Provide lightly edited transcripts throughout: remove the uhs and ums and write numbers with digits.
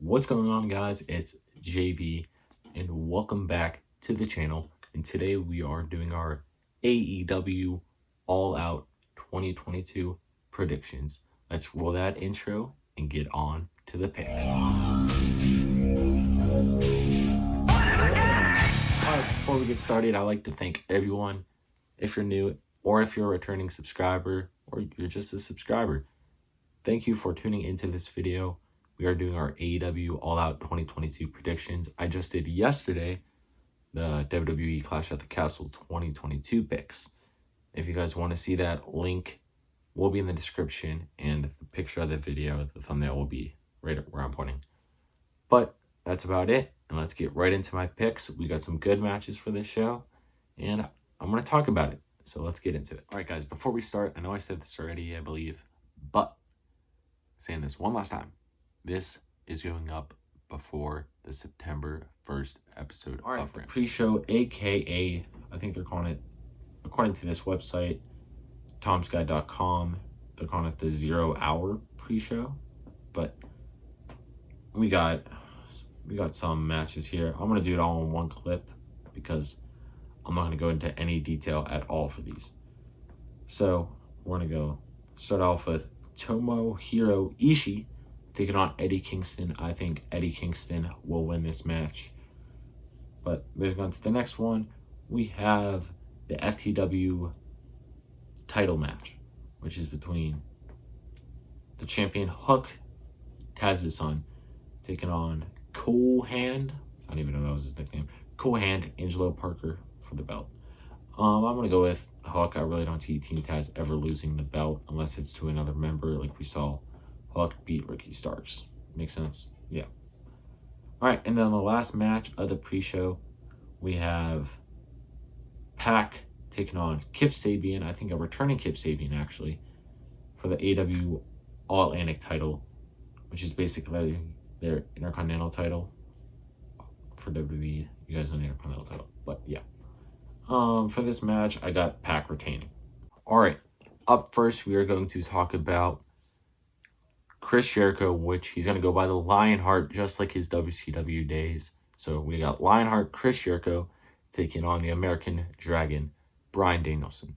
What's going on, guys? It's JB and welcome back to the channel. And today we are doing our AEW All Out 2022 predictions. Let's roll that intro and get on to the picks. Alright, before we get started, I'd like to thank everyone. If you're new or if you're a returning subscriber or you're just a subscriber, thank you for tuning into this video. We are doing our AEW All Out 2022 predictions. I just did yesterday the WWE Clash at the Castle 2022 picks. If you guys want to see that, link will be in the description, and the picture of the video, the thumbnail, will be right where I'm pointing. But that's about it, and let's get right into my picks. We got some good matches for this show, and I'm going to talk about it. So let's get into it. All right, guys, before we start, I know I said this already, I believe, but saying this one last time. This is going up before the September 1st episode. All right, the pre-show, aka, I think they're calling it, according to this website, tomsky.com, they're calling it the 0 hour pre-show. But we got some matches here. I'm gonna do it all in one clip because I'm not gonna go into any detail at all for these. So we're gonna start off with Tomohiro Ishii taking on Eddie Kingston. I think Eddie Kingston will win this match. But moving on to the next one, we have the FTW title match, which is between the champion Hook, Taz's son, taking on Cool Hand. I don't even know that was his nickname. Cool Hand, Angelo Parker for the belt. I'm going to go with Hook. I really don't see Team Taz ever losing the belt unless it's to another member like we saw Hook beat Ricky Starks. Makes sense? Yeah. Alright, and then the last match of the pre-show, we have Pac taking on Kip Sabian. I think a returning Kip Sabian, actually, for the AEW All Atlantic title, which is basically their Intercontinental title for WWE. You guys know the Intercontinental title, but yeah. For this match, I got Pac retaining. Alright, up first, we are going to talk about Chris Jericho, which he's going to go by the Lionheart, just like his WCW days. So we got Lionheart, Chris Jericho, taking on the American Dragon, Bryan Danielson.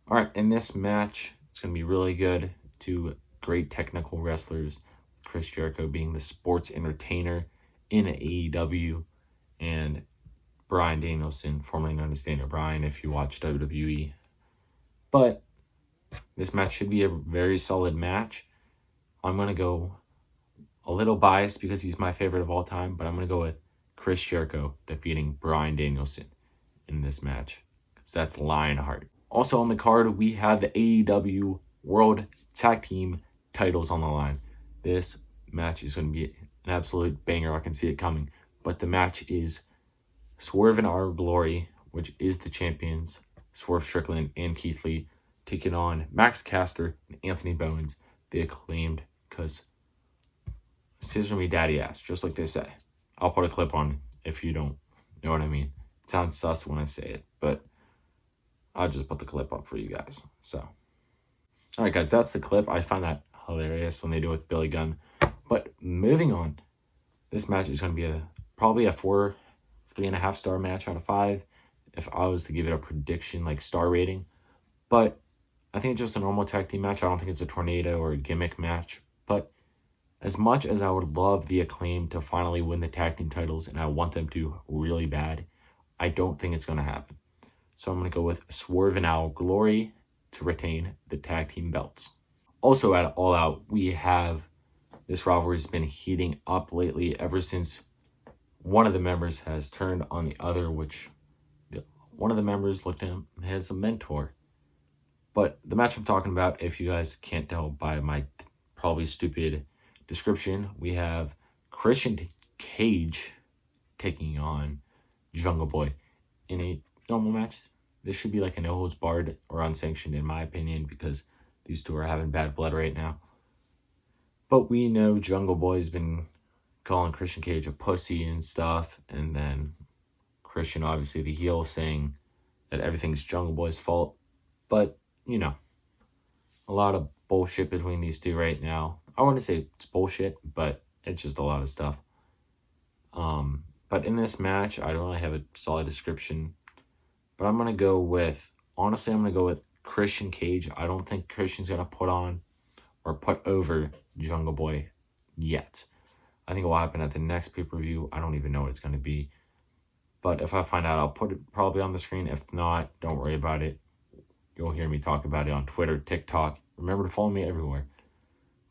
All right, in this match, it's going to be really good. Two great technical wrestlers, Chris Jericho being the sports entertainer in AEW, and Bryan Danielson, formerly known as Daniel Bryan, if you watch WWE. But this match should be a very solid match. I'm going to go a little biased because he's my favorite of all time, but I'm going to go with Chris Jericho defeating Bryan Danielson in this match, because that's Lionheart. Also on the card, we have the AEW World Tag Team titles on the line. This match is going to be an absolute banger. I can see it coming. But the match is Swerve and Our Glory, which is the champions, Swerve Strickland and Keith Lee, taking on Max Caster and Anthony Bowens, the Acclaimed, because scissor me daddy ass, just like they say. I'll put a clip on if you don't know what I mean. It sounds sus when I say it, but I'll just put the clip up for you guys. So, all right, guys, that's the clip. I find that hilarious when they do it with Billy Gunn. But moving on, this match is going to be probably a 3.5 star match out of 5 if I was to give it a prediction, like star rating. But I think it's just a normal tag team match. I don't think it's a tornado or a gimmick match. But as much as I would love the Acclaim to finally win the tag team titles, and I want them to really bad, I don't think it's going to happen. So I'm going to go with Swerve and Our Glory to retain the tag team belts. Also at All Out, we have this rivalry has been heating up lately ever since one of the members has turned on the other, which one of the members looked at him as a mentor. But the match I'm talking about, if you guys can't tell by my probably stupid description, we have Christian Cage taking on Jungle Boy in a normal match. This should be like a no holds barred or unsanctioned in my opinion, because these two are having bad blood right now. But we know Jungle Boy's been calling Christian Cage a pussy and stuff, and then Christian, obviously the heel, saying that everything's Jungle Boy's fault. But you know, a lot of bullshit between these two right now. I wouldn't say it's bullshit, but It's just a lot of stuff. But in this match, I don't really have a solid description. But I'm going to go with, honestly, I'm going to go with Christian Cage. I don't think Christian's going to put on or put over Jungle Boy yet. I think it will happen at the next pay-per-view. I don't even know what it's going to be. But if I find out, I'll put it probably on the screen. If not, don't worry about it. You'll hear me talk about it on Twitter, TikTok. Remember to follow me everywhere.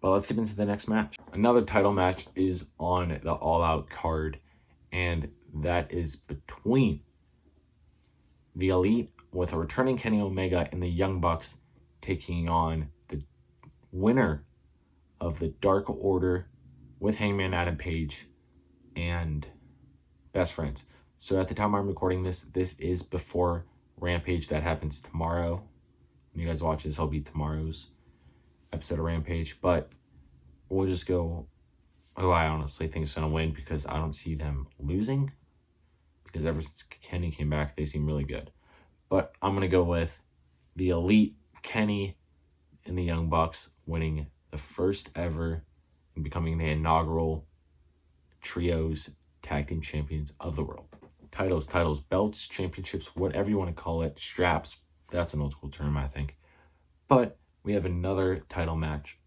But let's get into the next match. Another title match is on the All Out card. And that is between the Elite with a returning Kenny Omega and the Young Bucks taking on the winner of the Dark Order with Hangman Adam Page and Best Friends. So at the time I'm recording this, this is before Rampage. That happens tomorrow. When you guys watch this, it'll be tomorrow's episode of Rampage. But we'll just go who I honestly think is going to win, because I don't see them losing. Because ever since Kenny came back, they seem really good. But I'm going to go with the Elite, Kenny, and the Young Bucks winning the first ever and becoming the inaugural trios tag team champions of the world. Titles, belts, championships, whatever you want to call it, straps. That's an old school term, I think. But we have another title match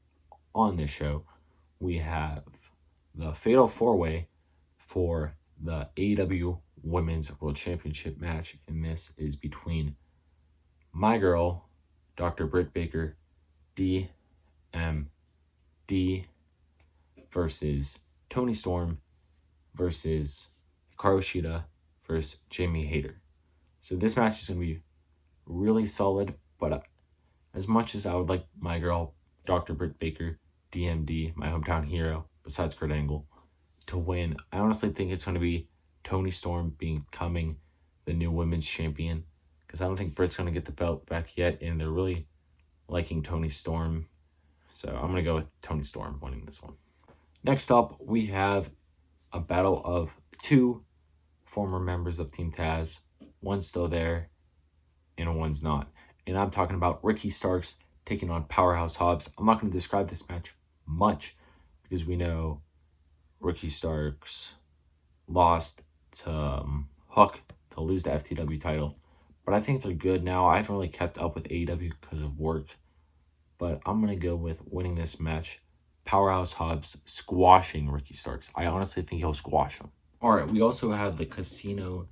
on this show. We have the Fatal 4-Way for the AEW Women's World Championship match. And this is between my girl, Dr. Britt Baker, DMD, versus Toni Storm versus Hikaru Shida versus Jamie Hayter. So this match is going to be really solid, but as much as I would like my girl, Dr. Britt Baker, DMD, my hometown hero, besides Kurt Angle, to win, I honestly think it's going to be Toni Storm becoming the new women's champion, because I don't think Britt's going to get the belt back yet, and they're really liking Toni Storm. So I'm going to go with Toni Storm winning this one. Next up, we have a battle of two former members of Team Taz. One's still there, and one's not. And I'm talking about Ricky Starks taking on Powerhouse Hobbs. I'm not going to describe this match much, because we know Ricky Starks lost to Hook to lose the FTW title. But I think they're good now. I haven't really kept up with AEW because of work. But I'm going to go with winning this match. Powerhouse Hobbs squashing Ricky Starks. I honestly think he'll squash him. Alright, we also have the Casino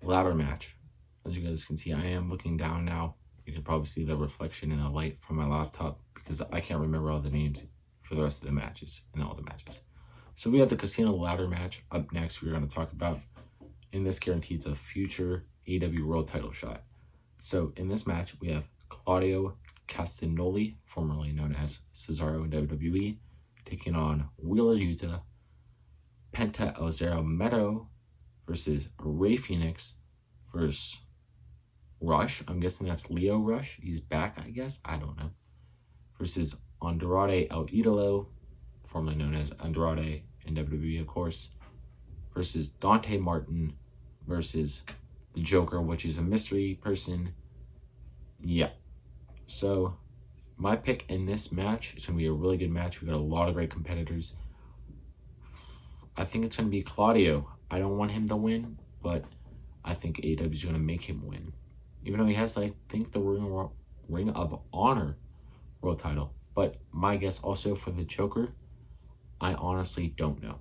ladder match. As you guys can see, I am looking down now. You can probably see the reflection in the light from my laptop, because I can't remember all the names for the rest of the matches and all the matches. So we have the Casino ladder match up next. We're going to talk about, and this guarantees a future AEW World title shot. So in this match, we have Claudio Castagnoli, formerly known as Cesaro in WWE, taking on Wheeler Yuta, Penta El Zero Miedo versus Rey Fenix versus Rush. I'm guessing that's Leo Rush. He's back, I guess. I don't know. Versus Andrade El Idolo, formerly known as Andrade in WWE, of course. Versus Dante Martin versus the Joker, which is a mystery person. Yeah. So my pick in this match is going to be a really good match. We got a lot of great competitors. I think it's going to be Claudio. I don't want him to win, but I think AEW is going to make him win. Even though he has, I think, the Ring of Honor world title. But my guess also for the Joker, I honestly don't know.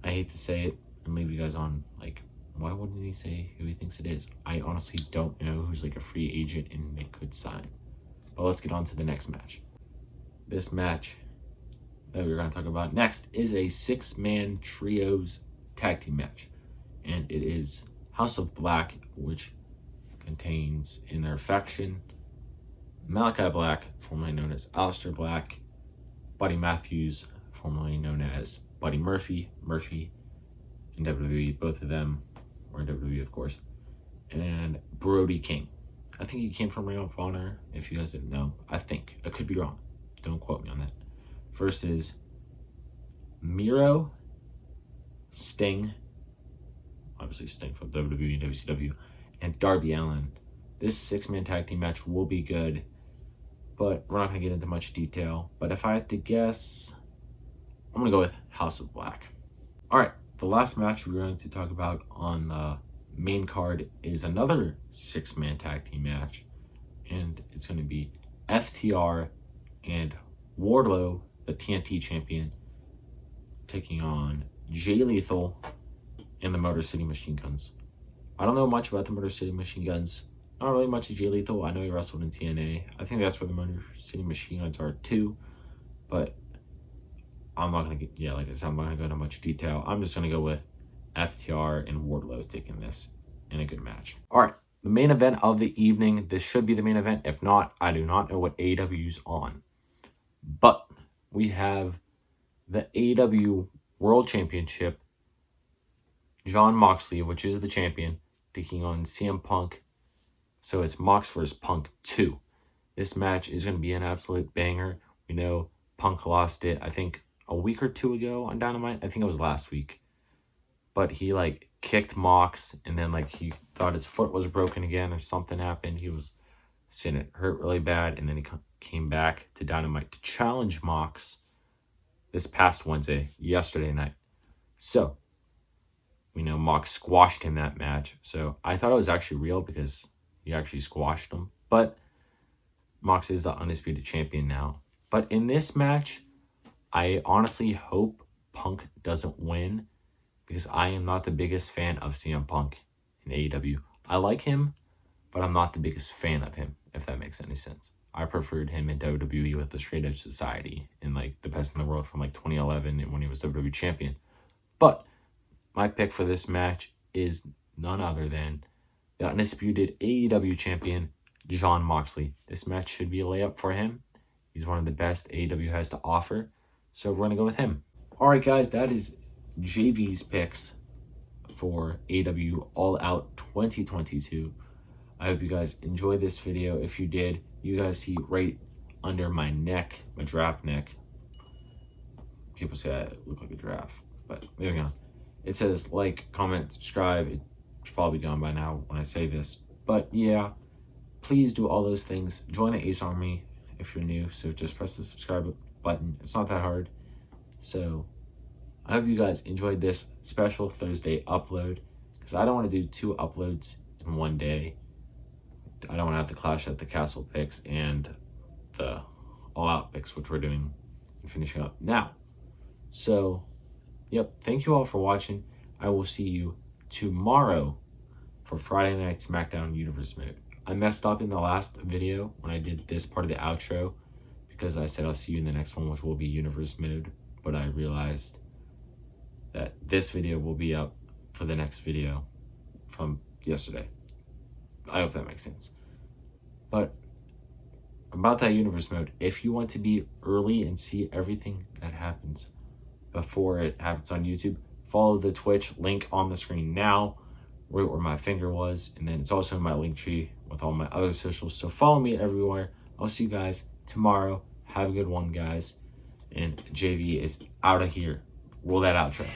I hate to say it and leave you guys on, like, why wouldn't he say who he thinks it is? I honestly don't know who's, like, a free agent and they could sign. But let's get on to the next match. This match that we're going to talk about next is a 6-man trios tag team match. And it is House of Black, which contains in their faction Malachi Black, formerly known as Aleister Black, Buddy Matthews, formerly known as Buddy Murphy in WWE, both of them were in WWE, of course, and Brody King. I think he came from Ring of Honor, if you guys didn't know. I think. I could be wrong. Don't quote me on that. Versus Miro, Sting, obviously Sting from WWE and WCW, and Darby Allin. This 6-man tag team match will be good, but we're not going to get into much detail. But if I had to guess, I'm going to go with House of Black. All right, the last match we're going to talk about on the main card is another 6-man tag team match. And it's going to be FTR and Wardlow, the TNT champion, taking on Jay Lethal and the Motor City Machine Guns. I don't know much about the Motor City Machine Guns. Not really much of Jay Lethal. I know he wrestled in TNA. I think that's where the Motor City Machine Guns are too. But I'm not going to get, like I said, I'm not going to go into much detail. I'm just going to go with FTR and Wardlow taking this in a good match. All right, the main event of the evening. This should be the main event. If not, I do not know what AEW's on. But we have the AEW World Championship, Jon Moxley, which is the champion, taking on CM Punk. So it's Mox versus Punk 2. This match is going to be an absolute banger. We know Punk lost it, I think, a week or two ago on Dynamite. I think it was last week. But he, kicked Mox, and then, he thought his foot was broken again or something happened. He was saying it hurt really bad, and then he came back to Dynamite to challenge Mox this past Wednesday, yesterday night. So, we know Mox squashed him that match. So, I thought it was actually real because he actually squashed him. But Mox is the undisputed champion now. But in this match, I honestly hope Punk doesn't win because I am not the biggest fan of CM Punk in AEW. I like him, but I'm not the biggest fan of him, if that makes any sense. I preferred him in WWE with the Straight Edge Society and the best in the world from 2011 and when he was WWE champion. But my pick for this match is none other than the undisputed AEW champion, Jon Moxley. This match should be a layup for him. He's one of the best AEW has to offer. So we're going to go with him. All right, guys, that is JV's picks for AEW All Out 2022. I hope you guys enjoyed this video. If you did, you guys see right under my neck, my giraffe neck. People say I look like a giraffe, but moving on. It says like, comment, subscribe. It's probably gone by now when I say this. But yeah, please do all those things. Join the Ace Army if you're new. So just press the subscribe button. It's not that hard. So I hope you guys enjoyed this special Thursday upload because I don't want to do 2 uploads in one day. I don't want to have to clash at the Castle picks and the All Out picks, which we're doing and finishing up now. So, yep, thank you all for watching. I will see you tomorrow for Friday Night SmackDown Universe Mode. I messed up in the last video when I did this part of the outro because I said I'll see you in the next one, which will be Universe Mode. But I realized that this video will be up for the next video from yesterday. I hope that makes sense. But about that Universe Mode, if you want to be early and see everything that happens before it happens on YouTube, follow the Twitch link on the screen now, right where my finger was, and then it's also in my link tree with all my other socials. So follow me everywhere. I'll see you guys tomorrow. Have a good one, guys. And JV is out of here. Roll that outro.